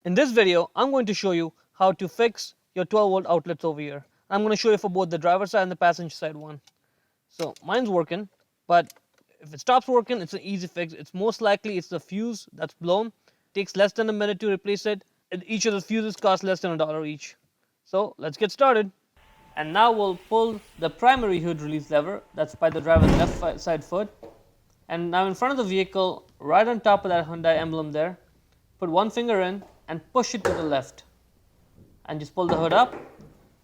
In this video, I'm going to show you how to fix your 12-volt outlets over here. I'm going to show you for both the driver side and the passenger side one. So mine's working, but if it stops working, it's an easy fix. It's most likely it's the fuse that's blown. It takes less than a minute to replace it. Each of the fuses cost less than $1 each. So let's get started. And now we'll pull the primary hood release lever that's by the driver's left side foot. And now in front of the vehicle, right on top of that Hyundai emblem there, put one finger in and push it to the left. And just pull the hood up.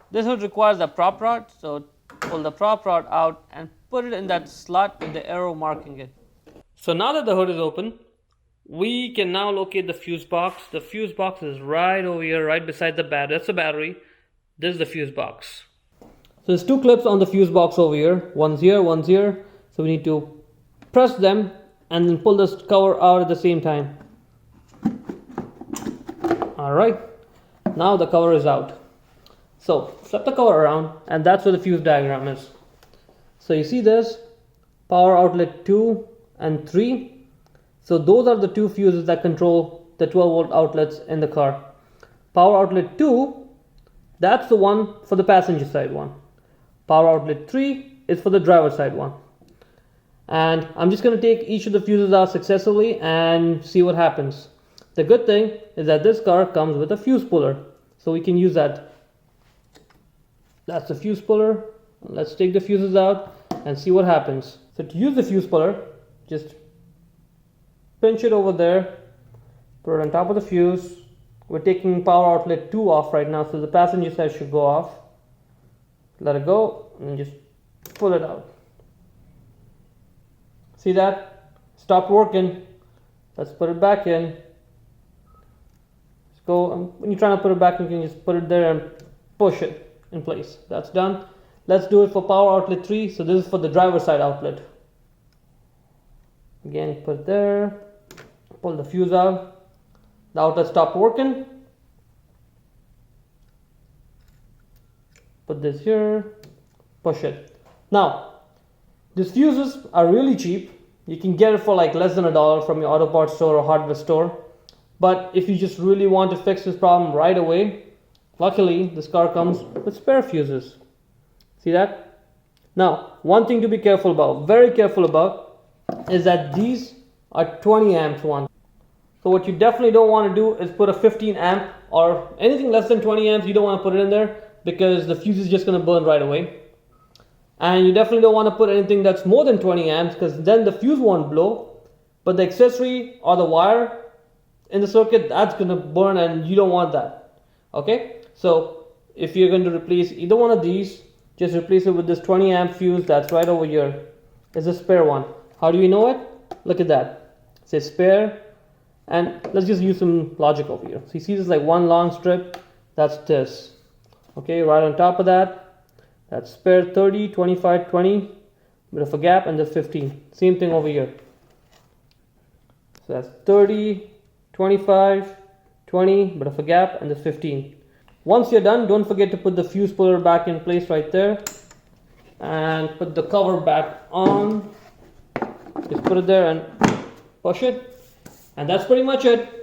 This hood requires a prop rod, so pull the prop rod out and put it in that slot with the arrow marking it. So now that the hood is open, we can now locate the fuse box. The fuse box is right over here, right beside the battery. That's the battery. This is the fuse box. So there's two clips on the fuse box over here. One's here, one's here. So we need to press them and then pull this cover out at the same time. Alright, now the cover is out. So flip the cover around and that's where the fuse diagram is. So you see this, power outlet 2 and 3. So those are the two fuses that control the 12-volt outlets in the car. Power outlet 2, that's the one for the passenger side one. Power outlet 3 is for the driver side one. And I'm just going to take each of the fuses out successively and see what happens. The good thing is that this car comes with a fuse puller, so we can use that. That's the fuse puller. Let's take the fuses out and see what happens. So to use the fuse puller, just pinch it over there, put it on top of the fuse. We're taking power outlet 2 off right now, so the passenger side should go off. Let it go and just pull it out. See that? Stopped working. Let's put it back in. Let's go. When you're trying to put it back, you can just put it there and push it in place. That's done. Let's do it for power outlet 3. So this is for the driver side outlet. Again, put it there. Pull the fuse out. The outlet stopped working. Put this here. Push it. Now, these fuses are really cheap. You can get it for like less than $1 from your auto parts store or hardware store. But if you just really want to fix this problem right away, luckily this car comes with spare fuses. See that? Now, one thing to be careful about, very careful about, is that these are 20 amps ones. So what you definitely don't want to do is put a 15 amp or anything less than 20 amps, you don't want to put it in there because the fuse is just going to burn right away. And you definitely don't want to put anything that's more than 20 amps because then the fuse won't blow, but the accessory or the wire in the circuit, that's going to burn and you don't want that. Okay, so if you're going to replace either one of these, just replace it with this 20 amp fuse that's right over here. It's a spare one. How do you know it? Look at that. It says spare, and let's just use some logic over here. So you see this like one long strip, that's this. Okay, right on top of that, that's spare 30, 25, 20, bit of a gap, and the 15. Same thing over here. So that's 30, 25, 20, bit of a gap, and the 15. Once you're done, don't forget to put the fuse puller back in place right there. And put the cover back on. Just put it there and push it. And that's pretty much it.